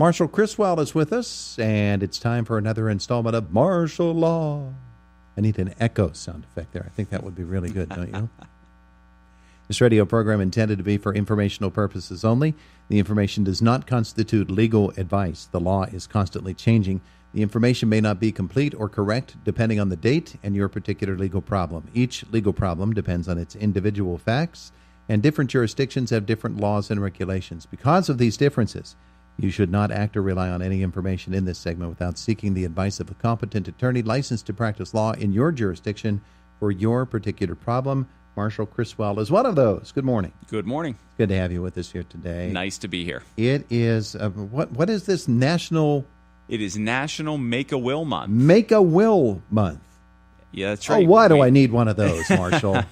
Marshall Chriswell is with us, and it's time for another installment of Martial Law. I need an echo sound effect there. I think that would be really good, don't you? This radio program intended to be for informational purposes only. The information does not constitute legal advice. The law is constantly changing. The information may not be complete or correct depending on the date and your particular legal problem. Each legal problem depends on its individual facts, and different jurisdictions have different laws and regulations. Because of these differences, you should not act or rely on any information in this segment without seeking the advice of a competent attorney licensed to practice law in your jurisdiction for your particular problem. Marshall Chriswell is one of those. Good morning. Good morning. Good to have you with us here today. Nice to be here. It is, what is this national? It is National Make-A-Will Month. Make-A-Will Month. Yeah, that's right. Oh, why do I need one of those, Marshall?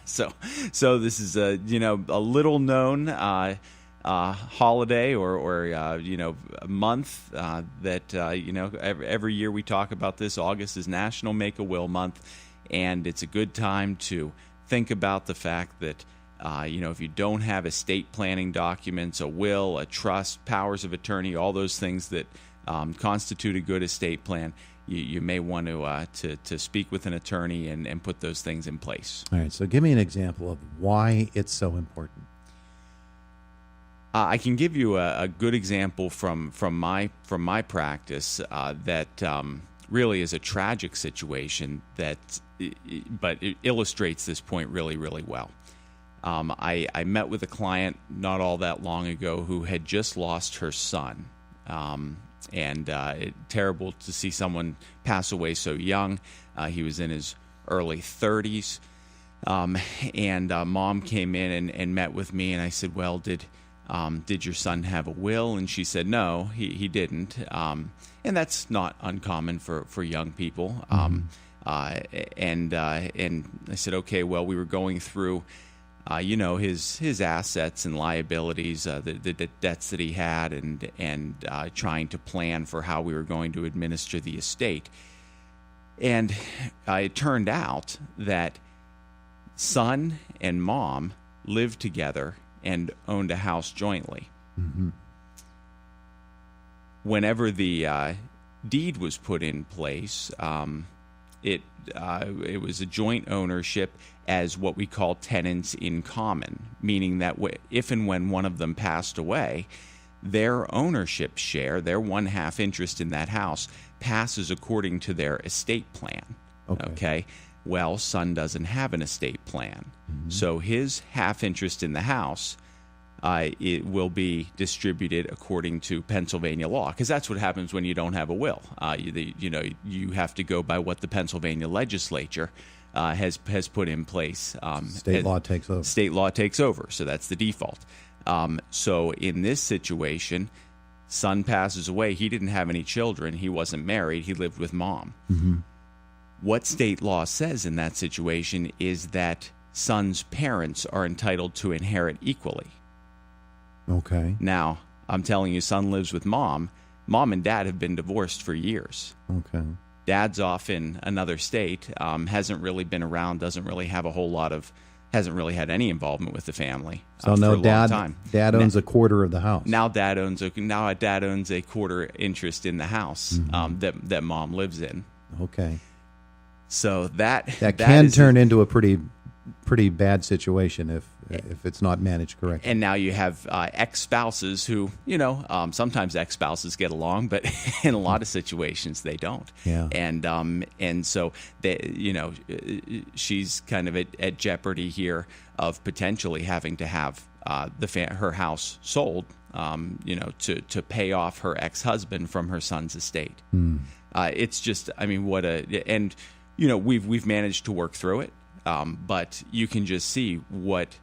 So this is a little known holiday or a month that every year we talk about this. August is National Make-A-Will Month, and it's a good time to think about the fact that if you don't have estate planning documents, a will, a trust, powers of attorney, all those things that constitute a good estate plan, you may want to speak with an attorney and put those things in place. All right, so give me an example of why it's so important. I can give you a good example from my practice that really is a tragic situation but it illustrates this point really, really well. I met with a client not all that long ago who had just lost her son. Terrible to see someone pass away so young. He was in his early 30s. Mom came in and met with me, and I said, well, did your son have a will? And she said, no, he didn't. And that's not uncommon for young people. And I said, okay, well, we were going through his assets and liabilities, the debts that he had, and trying to plan for how we were going to administer the estate. And it turned out that son and mom lived together and owned a house jointly. Mm-hmm. Whenever the deed was put in place, it was a joint ownership as what we call tenants in common, meaning that if and when one of them passed away, their ownership share, their 1/2 interest in that house, passes according to their estate plan. Okay? Well, son doesn't have an estate plan. Mm-hmm. So his half interest in the house, it will be distributed according to Pennsylvania law, because that's what happens when you don't have a will. You have to go by what the Pennsylvania legislature has put in place. State law takes over. State law takes over, so that's the default. So in this situation, son passes away. He didn't have any children. He wasn't married. He lived with mom. Mm-hmm. What state law says in that situation is that son's parents are entitled to inherit equally. Okay. Now, I'm telling you, son lives with mom. Mom and dad have been divorced for years. Okay. Dad's off in another state, hasn't really been around, hasn't really had any involvement with the family. So for no, a long time. Dad owns a quarter of the house. Now dad owns a quarter interest in the house, mm-hmm. that mom lives in. Okay. So that can turn into a pretty bad situation if it's not managed correctly. And now you have ex-spouses who, sometimes ex-spouses get along, but in a lot of situations they don't. Yeah. And so she's kind of at jeopardy here of potentially having to have her house sold, to pay off her ex-husband from her son's estate. It's just, we've managed to work through it. But you can just see what,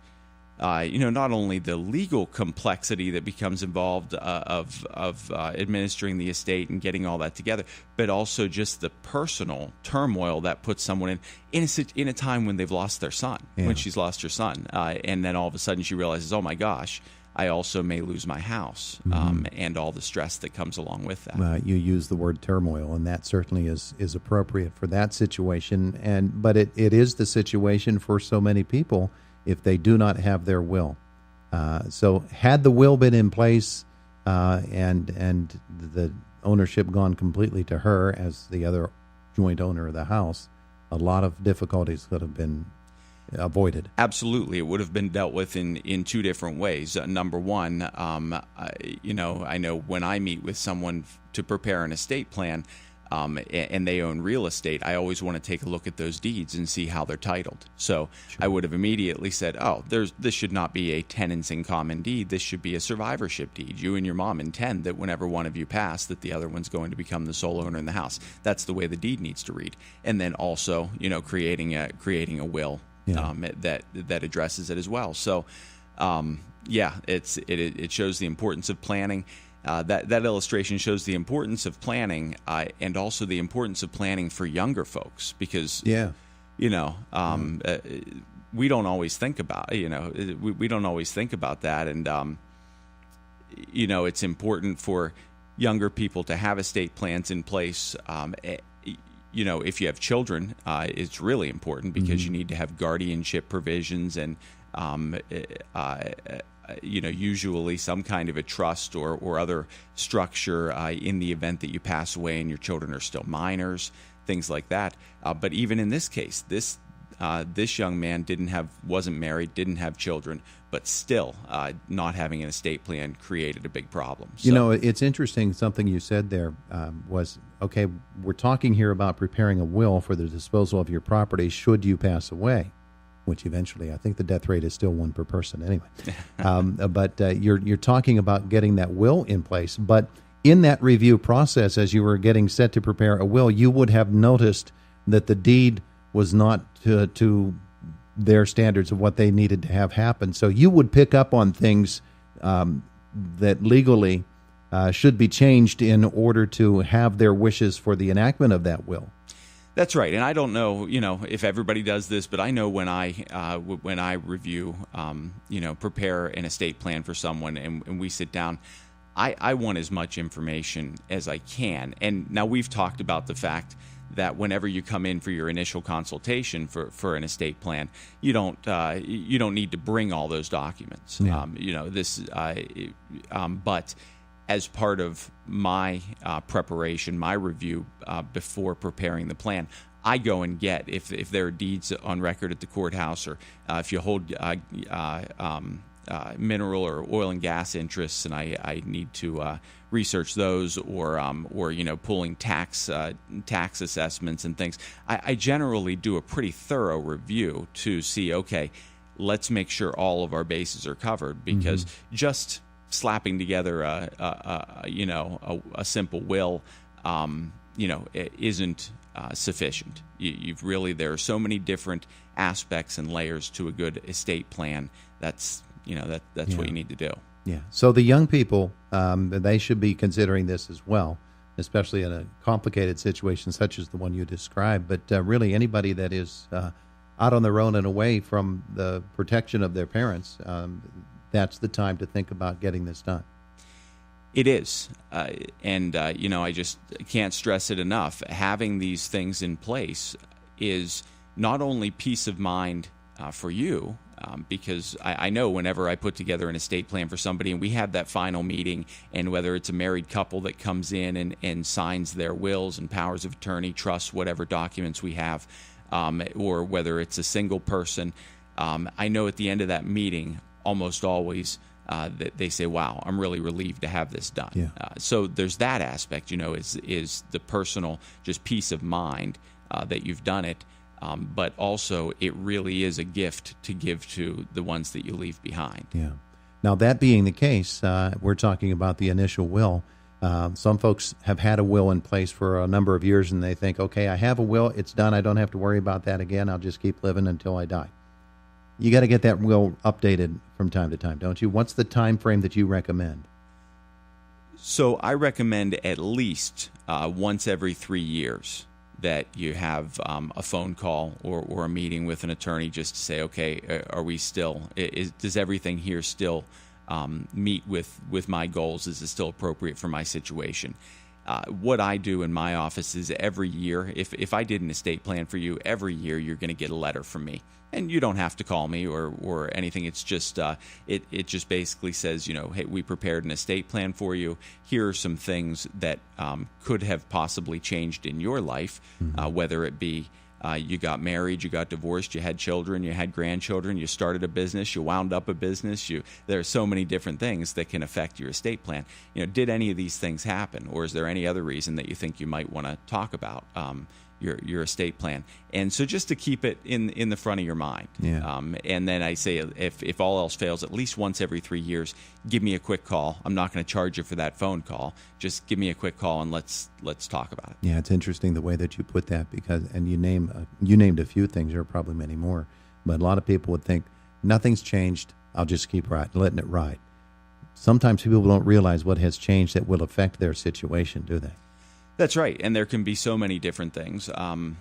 not only the legal complexity that becomes involved of administering the estate and getting all that together, but also just the personal turmoil that puts someone in a time when they've lost their son, when she's lost her son. And then all of a sudden she realizes, oh my gosh, I also may lose my house, and all the stress that comes along with that. You use the word turmoil, and that certainly is appropriate for that situation. But it is the situation for so many people if they do not have their will. So had the will been in place, and the ownership gone completely to her as the other joint owner of the house, a lot of difficulties could have been avoided. Absolutely. It would have been dealt with in two different ways. Number one, I know when I meet with someone to prepare an estate plan, and they own real estate, I always want to take a look at those deeds and see how they're titled. So sure. I would have immediately said, this should not be a tenants in common deed. This should be a survivorship deed. You and your mom intend that whenever one of you pass, that the other one's going to become the sole owner in the house. That's the way the deed needs to read. And then also, creating a will that addresses it as well. So, it shows the importance of planning. That illustration shows the importance of planning and also the importance of planning for younger folks because, we don't always think about, we don't always think about that. And, it's important for younger people to have estate plans in place. If you have children, it's really important because you need to have guardianship provisions and, usually some kind of a trust or other structure in the event that you pass away and your children are still minors, things like that. But even in this case, this young man wasn't married, didn't have children, but still not having an estate plan created a big problem. So, it's interesting. Something you said there was, okay, we're talking here about preparing a will for the disposal of your property should you pass away, which eventually, I think the death rate is still one per person anyway. But you're talking about getting that will in place. But in that review process, as you were getting set to prepare a will, you would have noticed that the deed was not to their standards of what they needed to have happen. So you would pick up on things that legally should be changed in order to have their wishes for the enactment of that will. That's right, and I don't know, if everybody does this, but I know when I review, prepare an estate plan for someone, and we sit down, I want as much information as I can. And now we've talked about the fact that whenever you come in for your initial consultation for an estate plan, you don't need to bring all those documents. Yeah. But as part of my preparation, my review before preparing the plan, I go and get, if there are deeds on record at the courthouse or if you hold mineral or oil and gas interests, and I need to research those or pulling tax assessments and things. I generally do a pretty thorough review to see, okay, let's make sure all of our bases are covered because just slapping together a simple will, isn't sufficient. There are so many different aspects and layers to a good estate plan. That's what you need to do. Yeah. So the young people, they should be considering this as well, especially in a complicated situation such as the one you described. But really, anybody that is out on their own and away from the protection of their parents, that's the time to think about getting this done. It is. I just can't stress it enough. Having these things in place is not only peace of mind for you, because I know whenever I put together an estate plan for somebody and we have that final meeting, and whether it's a married couple that comes in and signs their wills and powers of attorney, trusts, whatever documents we have, or whether it's a single person, I know at the end of that meeting, almost always, that they say, wow, I'm really relieved to have this done. Yeah. So there's that aspect, is the personal just peace of mind that you've done it. But also it really is a gift to give to the ones that you leave behind. Yeah. Now, that being the case, we're talking about the initial will. Some folks have had a will in place for a number of years, and they think, okay, I have a will, it's done, I don't have to worry about that again, I'll just keep living until I die. You got to get that will updated from time to time, don't you? What's the time frame that you recommend? So I recommend at least once every 3 years that you have a phone call or a meeting with an attorney just to say, okay, are we still, does everything here still meet with my goals? Is it still appropriate for my situation? What I do in my office is every year, if I did an estate plan for you, every year you're going to get a letter from me. And you don't have to call me or anything. It's just it just basically says, hey, we prepared an estate plan for you. Here are some things that could have possibly changed in your life, whether it be you got married, you got divorced, you had children, you had grandchildren, you started a business, you wound up a business. There are so many different things that can affect your estate plan. Did any of these things happen, or is there any other reason that you think you might want to talk about your estate plan? And so just to keep it in the front of your mind. Yeah. And then I say, if all else fails, at least once every 3 years, give me a quick call. I'm not going to charge you for that phone call. Just give me a quick call and let's talk about it. Yeah, it's interesting the way that you put that, because you named a few things. There are probably many more, but a lot of people would think nothing's changed. I'll just keep letting it ride. Sometimes people don't realize what has changed that will affect their situation, do they? That's right, and there can be so many different things. I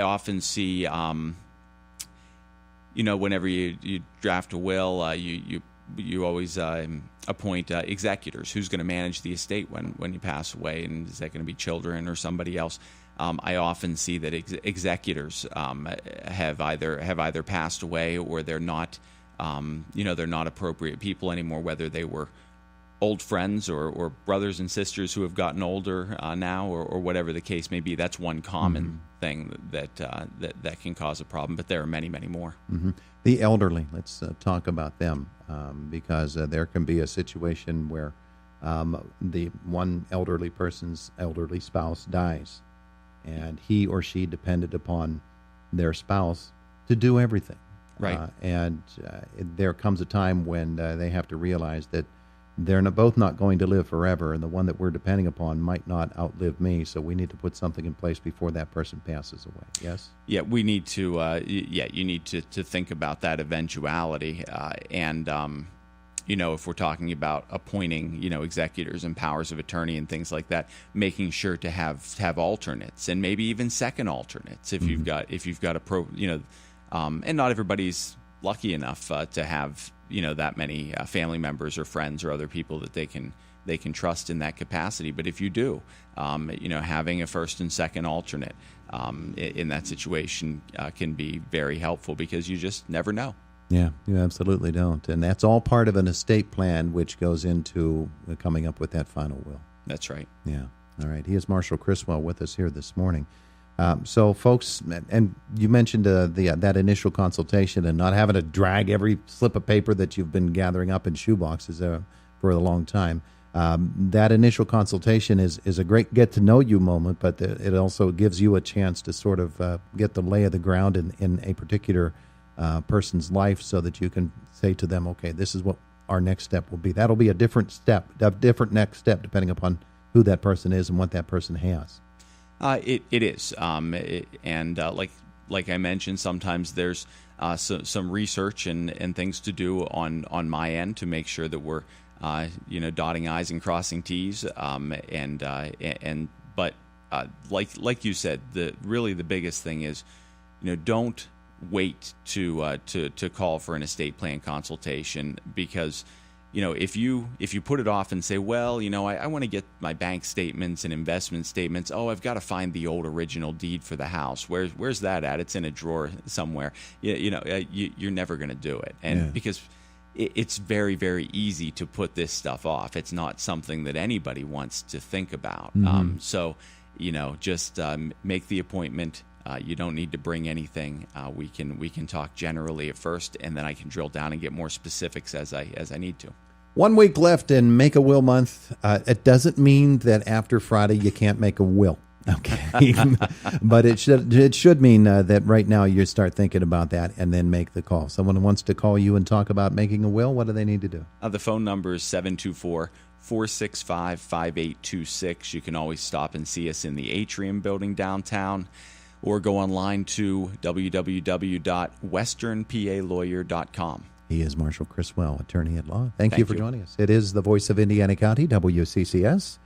often see, whenever you draft a will, you always appoint executors. Who's going to manage the estate when you pass away, and is that going to be children or somebody else? I often see that executors have either passed away, or they're not, they're not appropriate people anymore, whether they were old friends or brothers and sisters who have gotten older now, or whatever the case may be. That's one common thing that can cause a problem, but there are many, many more. The elderly, let's talk about them, because there can be a situation where the one elderly person's elderly spouse dies, and he or she depended upon their spouse to do everything. Right. There comes a time when they have to realize that they're both not going to live forever, and the one that we're depending upon might not outlive me, so we need to put something in place before that person passes away. Yes? Yeah, we need to, you need to think about that eventuality. If we're talking about appointing, executors and powers of attorney and things like that, making sure to have alternates, and maybe even second alternates if you've got and not everybody's lucky enough to have that many family members or friends or other people that they can trust in that capacity. But if you do, having a first and second alternate in that situation can be very helpful, because you just never know. Yeah, you absolutely don't. And that's all part of an estate plan, which goes into coming up with that final will. That's right. Yeah. All right. He is Marshall Chriswell with us here this morning. So, folks, and you mentioned that initial consultation and not having to drag every slip of paper that you've been gathering up in shoeboxes for a long time. That initial consultation is a great get-to-know-you moment, but it also gives you a chance to sort of get the lay of the ground in a particular person's life, so that you can say to them, okay, this is what our next step will be. That'll be a different next step, depending upon who that person is and what that person has. It is, and like I mentioned, sometimes there's some research and things to do on my end to make sure that we're dotting I's and crossing T's, but like you said, the biggest thing is, don't wait to call for an estate plan consultation, because if you put it off and say, well, I want to get my bank statements and investment statements. Oh, I've got to find the old original deed for the house. Where's that at? It's in a drawer somewhere. You're never going to do it, and because it's very, very easy to put this stuff off. It's not something that anybody wants to think about. So just make the appointment. You don't need to bring anything. We can talk generally at first, and then I can drill down and get more specifics as I need to. 1 week left in Make a Will Month. It doesn't mean that after Friday you can't make a will. Okay, but it should mean that right now you start thinking about that and then make the call. Someone wants to call you and talk about making a will. What do they need to do? The phone number is 724-465-5826. You can always stop and see us in the Atrium building downtown, or go online to www.westernpalawyer.com. He is Marshall Chriswell, attorney at law. Thank you for joining us. It is the voice of Indiana County, WCCS.